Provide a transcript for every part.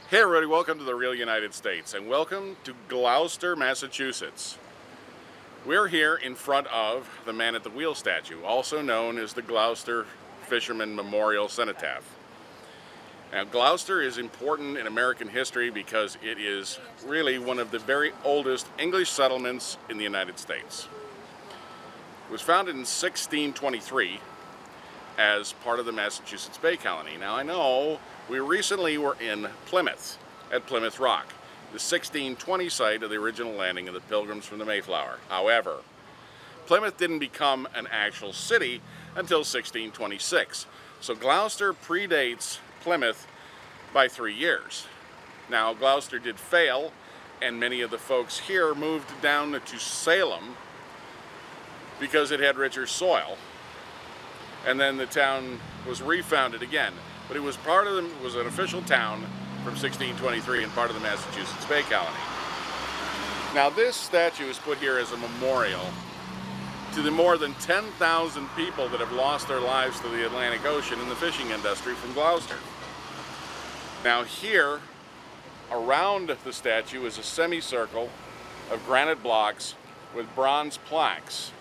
Hey everybody, welcome to the real United States and welcome to Gloucester, Massachusetts. We're here in front of the Man at the Wheel statue, also known as the Gloucester Fisherman Memorial Cenotaph. Now, Gloucester is important in American history because it is really one of the very oldest English settlements in the United States. It was founded in 1623 as part of the Massachusetts Bay Colony. Now, I know we recently were in Plymouth, at Plymouth Rock, the 1620 site of the original landing of the Pilgrims from the Mayflower. However, Plymouth didn't become an actual city until 1626. So Gloucester predates Plymouth by 3 years. Now, Gloucester did fail, and many of the folks here moved down to Salem because it had richer soil. And then the town was refounded again. But it was was an official town from 1623 and part of the Massachusetts Bay Colony. Now, this statue is put here as a memorial to the more than 10,000 people that have lost their lives to the Atlantic Ocean in the fishing industry from Gloucester. Now, here around the statue is a semicircle of granite blocks with bronze plaques.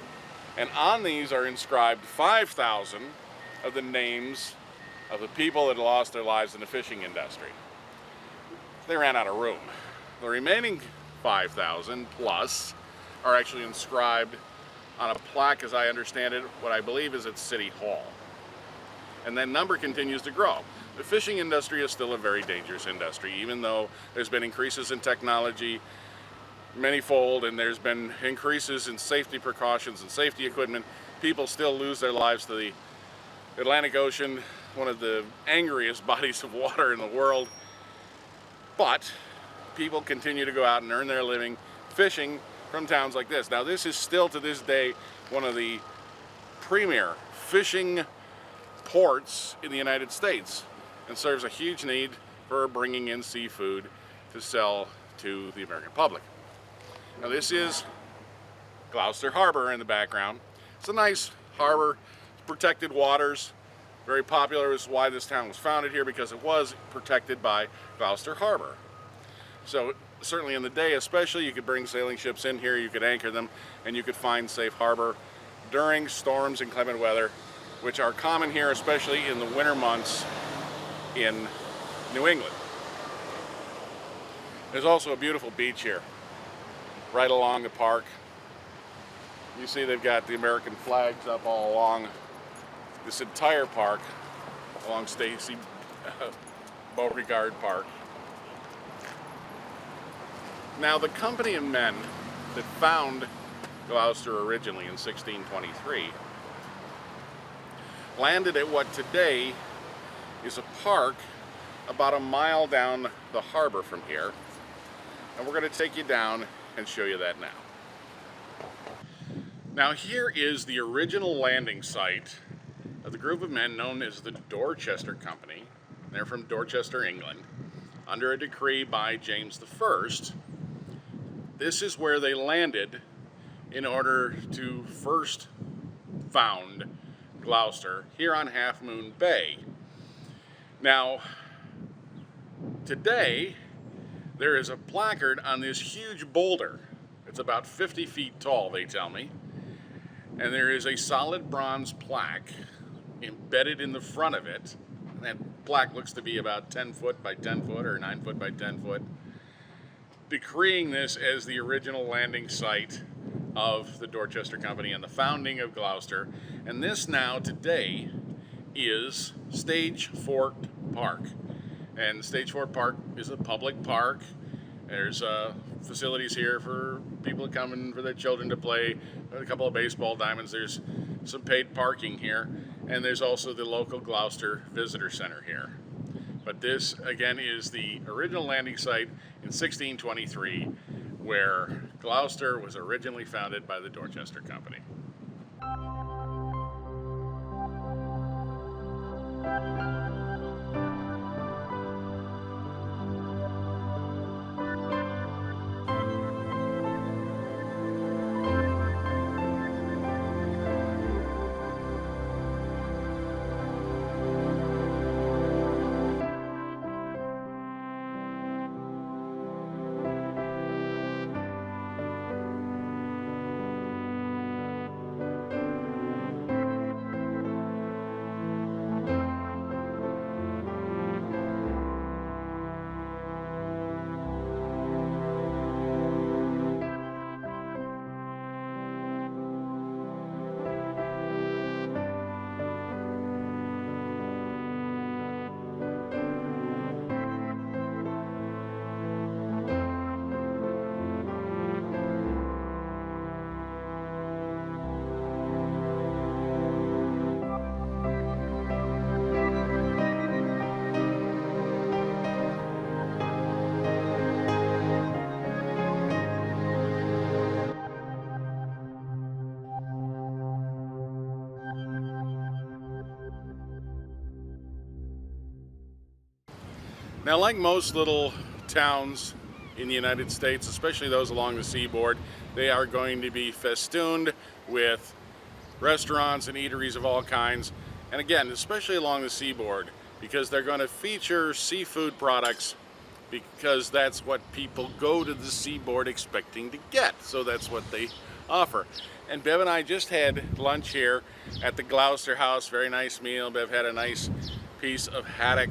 And on these are inscribed 5,000 of the names of the people that lost their lives in the fishing industry. They ran out of room. The remaining 5,000 plus are actually inscribed on a plaque, as I understand it, what I believe is at City Hall. And that number continues to grow. The fishing industry is still a very dangerous industry, even though there's been increases in technology, manyfold, and there's been increases in safety precautions and safety equipment. People still lose their lives to the Atlantic Ocean, one of the angriest bodies of water in the world. But people continue to go out and earn their living fishing from towns like this. Now, this is still to this day one of the premier fishing ports in the United States and serves a huge need for bringing in seafood to sell to the American public. Now, this is Gloucester Harbor in the background. It's a nice harbor, protected waters, very popular. This is why this town was founded here, because it was protected by Gloucester Harbor. So certainly in the day especially, you could bring sailing ships in here, you could anchor them, and you could find safe harbor during storms and inclement weather, which are common here, especially in the winter months in New England. There's also a beautiful beach here, right along the park. You see they've got the American flags up all along this entire park, along Stacy Beauregard Park. Now, the company of men that found Gloucester originally in 1623 landed at what today is a park about a mile down the harbor from here, and we're going to take you down and show you that now. Now, here is the original landing site of the group of men known as the Dorchester Company. They're from Dorchester, England, under a decree by James I. This is where they landed in order to first found Gloucester here on Half Moon Bay. Now, today, there is a placard on this huge boulder. It's about 50 feet tall, they tell me. And there is a solid bronze plaque embedded in the front of it. And that plaque looks to be about 10 foot by 10 foot or 9 foot by 10 foot, decreeing this as the original landing site of the Dorchester Company and the founding of Gloucester. And this now, today, is Stage Fort Park. And Stage Fort Park is a public park. There's facilities here for people to come in for their children to play, a couple of baseball diamonds. There's some paid parking here, and there's also the local Gloucester Visitor Center here. But this, again, is the original landing site in 1623, where Gloucester was originally founded by the Dorchester Company. Now, like most little towns in the United States, especially those along the seaboard, they are going to be festooned with restaurants and eateries of all kinds. And again, especially along the seaboard, because they're going to feature seafood products, because that's what people go to the seaboard expecting to get. So that's what they offer. And Bev and I just had lunch here at the Gloucester House. Very nice meal. Bev had a nice piece of haddock,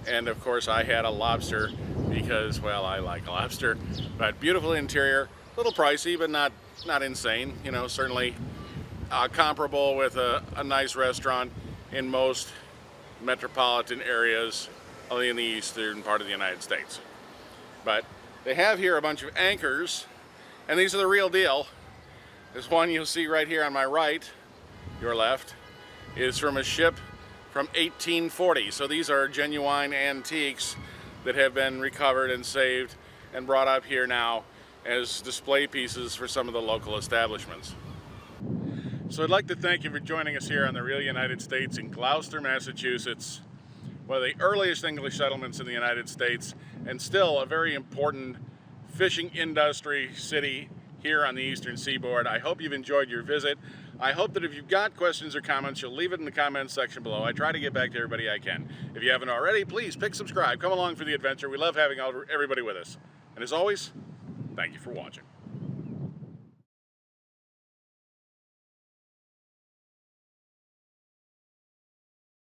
and of course I had a lobster because, well, I like lobster. But beautiful interior, a little pricey, but not insane. You know, certainly comparable with a nice restaurant in most metropolitan areas only in the eastern part of the United States. But they have here a bunch of anchors, and these are the real deal. This one you'll see right here on my right, your left, is from a ship from 1840. So these are genuine antiques that have been recovered and saved and brought up here now as display pieces for some of the local establishments. So I'd like to thank you for joining us here on the real United States in Gloucester, Massachusetts, one of the earliest English settlements in the United States, and still a very important fishing industry city here on the eastern seaboard. I hope you've enjoyed your visit. I hope that if you've got questions or comments, you'll leave it in the comments section below. I try to get back to everybody I can. If you haven't already, please pick subscribe. Come along for the adventure. We love having everybody with us. And as always, thank you for watching.